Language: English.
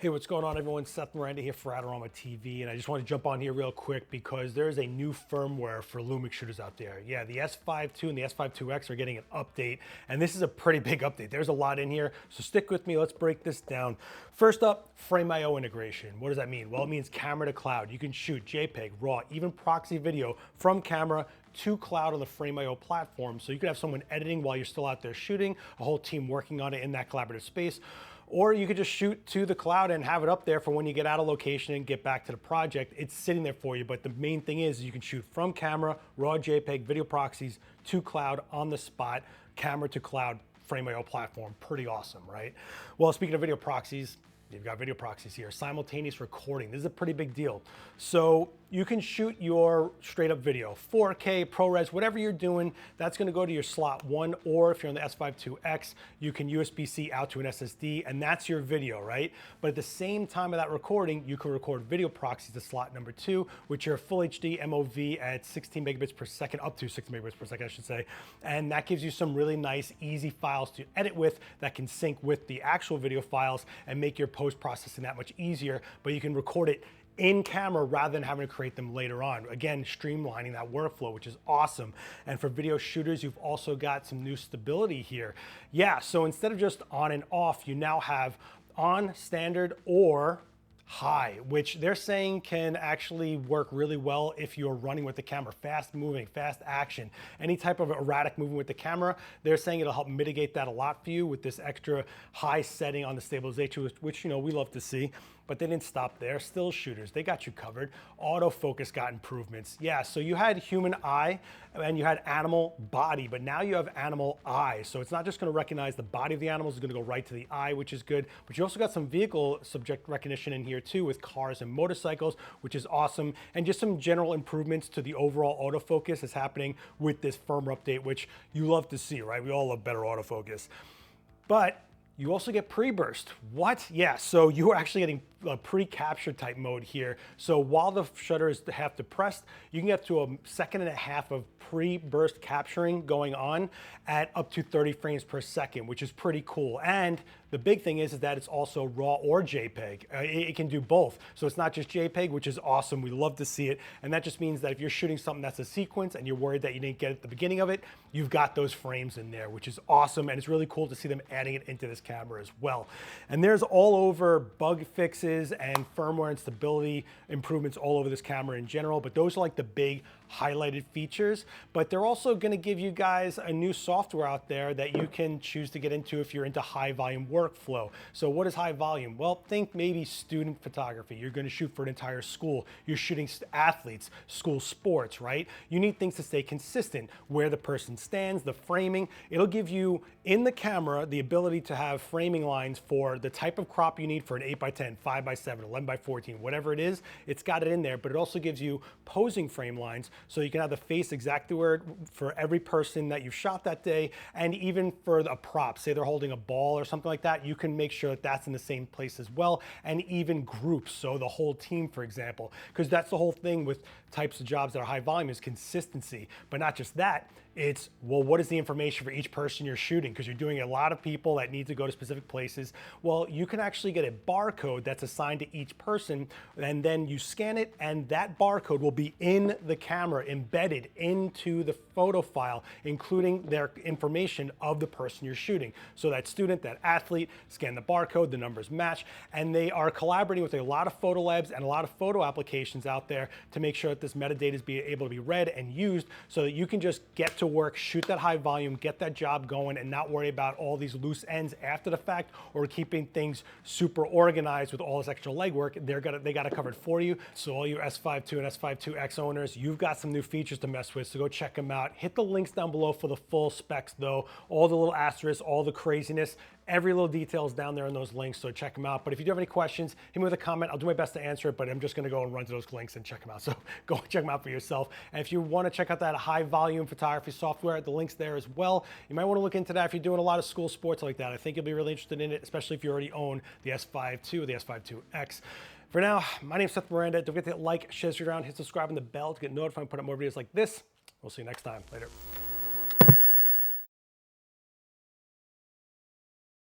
Hey, what's going on, everyone? Seth Miranda here for AdoramaTV, and I just want to jump on here real quick because there is a new firmware for LUMIX shooters out there. Yeah, the S5II and the S5IIx are getting an update, and this is a pretty big update. There's a lot in here, so stick with me. Let's break this down. First up, Frame.io integration. What does that mean? Well, it means camera to cloud. You can shoot JPEG, RAW, even proxy video from camera to cloud on the Frame.io platform, so you could have someone editing while you're still out there shooting, a whole team working on it in that collaborative space. Or you could just shoot to the cloud and have it up there for when you get out of location and get back to the project. It's sitting there for you, but the main thing is you can shoot from camera, raw JPEG, video proxies to cloud on the spot, camera to cloud, Frame.io platform. Pretty awesome, right? Well, speaking of video proxies, you've got video proxies here. Simultaneous recording. This is a pretty big deal. So you can shoot your straight up video, 4K, ProRes, whatever you're doing, that's gonna go to your slot 1, or if you're on the S5IIx, you can USB-C out to an SSD, and that's your video, right? But at the same time of that recording, you can record video proxies to slot number 2, which are full HD MOV at 16 megabits per second, up to 60 megabits per second, I should say. And that gives you some really nice, easy files to edit with that can sync with the actual video files and make your post-processing that much easier, but you can record it in camera rather than having to create them later on. Again, streamlining that workflow, which is awesome. And for video shooters, you've also got some new stability here. Yeah, so instead of just on and off, you now have on, standard, or high, which they're saying can actually work really well if you're running with the camera, fast moving, fast action, any type of erratic movement with the camera. They're saying it'll help mitigate that a lot for you with this extra high setting on the stabilization, which you know we love to see. But they didn't stop there. Still shooters, they got you covered. Autofocus got improvements. Yeah, so you had human eye and you had animal body, but now you have animal eye. So it's not just gonna recognize the body of the animals, it's gonna go right to the eye, which is good. But you also got some vehicle subject recognition in here too with cars and motorcycles, which is awesome. And just some general improvements to the overall autofocus is happening with this firmware update, which you love to see, right? We all love better autofocus. But you also get pre-burst. What? Yeah, so you're actually getting a pre-capture type mode here. So while the shutter is half depressed, you can get to 1.5 seconds of pre-burst capturing going on at up to 30 frames per second, which is pretty cool. And the big thing is that it's also RAW or JPEG. It can do both. So it's not just JPEG, which is awesome. We love to see it. And that just means that if you're shooting something that's a sequence and you're worried that you didn't get at the beginning of it, you've got those frames in there, which is awesome. And it's really cool to see them adding it into this camera as well. And there's all over bug fixes and firmware and stability improvements all over this camera in general, but those are like the big highlighted features. But they're also going to give you guys a new software out there that you can choose to get into if you're into high volume workflow. So what is high volume? Well, think maybe student photography. You're going to shoot for an entire school. You're shooting athletes, school sports, right? You need things to stay consistent, where the person stands, the framing. It'll give you in the camera the ability to have framing lines for the type of crop you need for an 8x10, 5x7, 11x14, whatever it is. It's got it in there, but it also gives you posing frame lines, so you can have the face exactly where for every person that you've shot that day, and even for a prop, say they're holding a ball or something like that, you can make sure that that's in the same place as well, and even groups, so the whole team, for example, because that's the whole thing with types of jobs that are high volume is consistency. But not just that, it's, well, what is the information for each person you're shooting? Because you're doing a lot of people that need to go to specific places. Well, you can actually get a barcode that's assigned to each person, and then you scan it, and that barcode will be in the camera, embedded into the photo file, including their information of the person you're shooting. So that student, that athlete, scan the barcode, the numbers match, and they are collaborating with a lot of photo labs and a lot of photo applications out there to make sure that this metadata is able to be read and used so that you can just get to work, shoot that high volume, get that job going, and not worry about all these loose ends after the fact or keeping things super organized with all this extra legwork. They got it covered for you. So all you S5II and S5IIx owners, you've got some new features to mess with, so go check them out. Hit the links down below for the full specs though, all the little asterisks, all the craziness. Every little detail is down there in those links, so check them out. But if you do have any questions, hit me with a comment. I'll do my best to answer it, but I'm just gonna go and run to those links and check them out. So go check them out for yourself. And if you wanna check out that high volume photography software, the link's there as well. You might wanna look into that if you're doing a lot of school sports like that. I think you'll be really interested in it, especially if you already own the S5II or the S5IIx. For now, my name's Seth Miranda. Don't forget to like, share this around, hit subscribe and the bell to get notified when I put up more videos like this. We'll see you next time. Later.